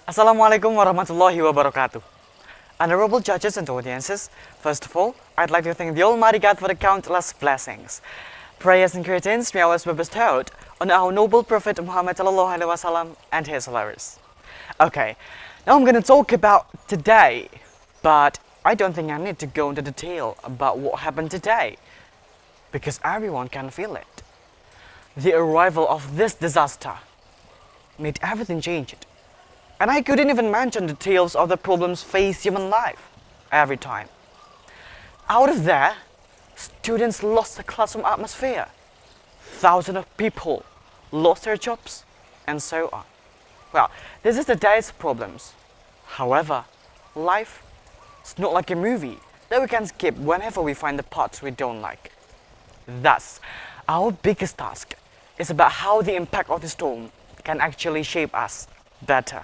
Assalamualaikum warahmatullahi wabarakatuh. Honorable judges and audiences, first of all, I'd like to thank the Almighty God for the countless blessings. Prayers and greetings may always be bestowed on our noble Prophet Muhammad sallallahu alaihi wasallam and his followers. Okay, now I'm going to talk about today, but I don't think I need to go into detail about what happened today, because everyone can feel it. The arrival of this disaster made everything change. And I couldn't even mention details of the problems face human life every time. Out of there, students lost the classroom atmosphere. Thousands of people lost their jobs, and so on. Well, this is the day's problems. However, life is not like a movie that we can skip whenever we find the parts we don't like. Thus, our biggest task is about how the impact of the storm can actually shape us better.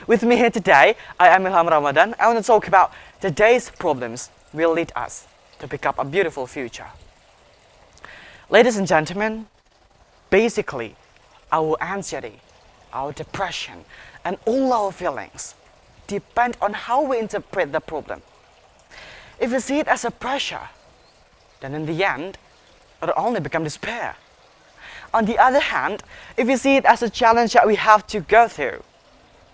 With me here today, I am Ilham Ramadan. I want to talk about today's problems will lead us to pick up a beautiful future. Ladies and gentlemen, basically, our anxiety, our depression, and all our feelings depend on how we interpret the problem. If we see it as a pressure, then in the end, it'll only become despair. On the other hand, if we see it as a challenge that we have to go through,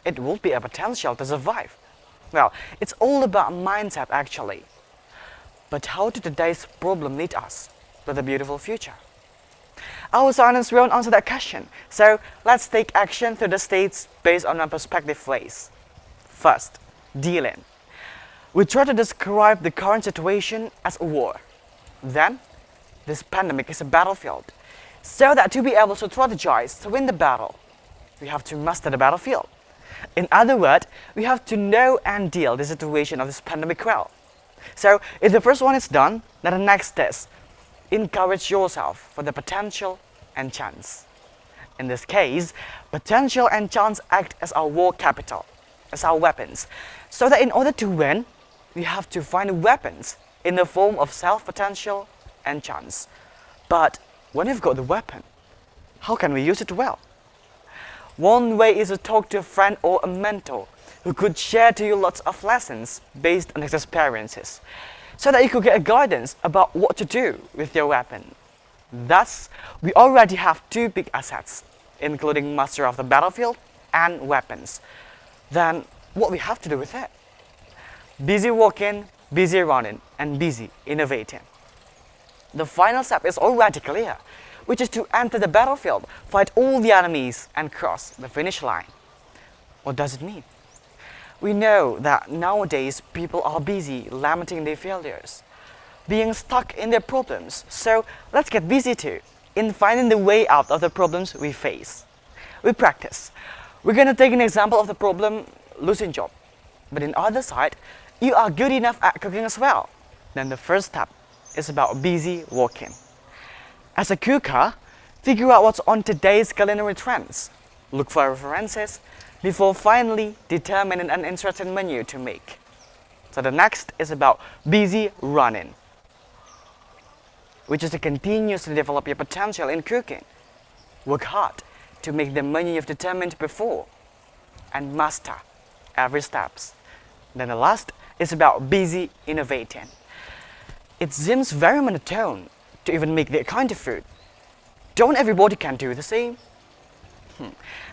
it will be a potential to survive. Well, it's all about mindset actually. But how did today's problem lead us to a beautiful future? Our science won't answer that question, so let's take action through the states based on our perspective ways. First, dealing. We try to describe the current situation as a war. Then, this pandemic is a battlefield, so that to be able to strategize to win the battle, we have to master the battlefield. In other words, we have to know and deal the situation of this pandemic well. So, if the first one is done, then the next is encourage yourself for the potential and chance. In this case, potential and chance act as our war capital, as our weapons. So that in order to win, we have to find weapons in the form of self-potential and chance. But when we've got the weapon, how can we use it well? One way is to talk to a friend or a mentor who could share to you lots of lessons based on his experiences, so that you could get a guidance about what to do with your weapon. Thus, we already have two big assets, including master of the battlefield and weapons. Then, what we have to do with it? Busy walking, busy running, and busy innovating. The final step is already clear, which is to enter the battlefield, fight all the enemies, and cross the finish line. What does it mean? We know that nowadays people are busy lamenting their failures, being stuck in their problems, so let's get busy too in finding the way out of the problems we face. We practice. We're going to take an example of the problem losing job, but in other side, you are good enough at cooking as well. Then the first step is about busy walking. As a cooker, figure out what's on today's culinary trends. Look for references before finally determining an interesting menu to make. So the next is about busy running, which is to continuously develop your potential in cooking. Work hard to make the menu you've determined before and master every steps. Then the last is about busy innovating. It seems very monotone to even make that kind of food. Don't everybody can do the same?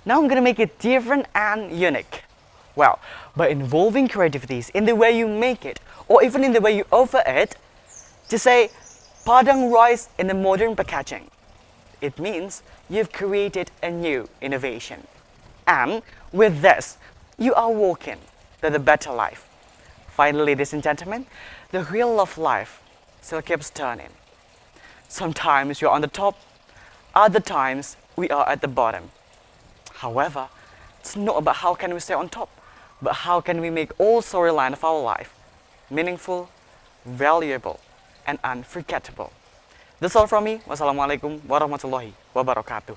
Now I'm gonna make it different and unique. Well, by involving creativities in the way you make it, or even in the way you offer it, to say padang rice in a modern packaging, it means you've created a new innovation. And with this, you are walking to the better life. Finally, ladies and gentlemen, the wheel of life still keeps turning. Sometimes you're on the top, other times we are at the bottom. However, it's not about how can we stay on top, but how can we make all storyline of our life meaningful, valuable, and unforgettable. That's all from me. Wassalamualaikum warahmatullahi wabarakatuh.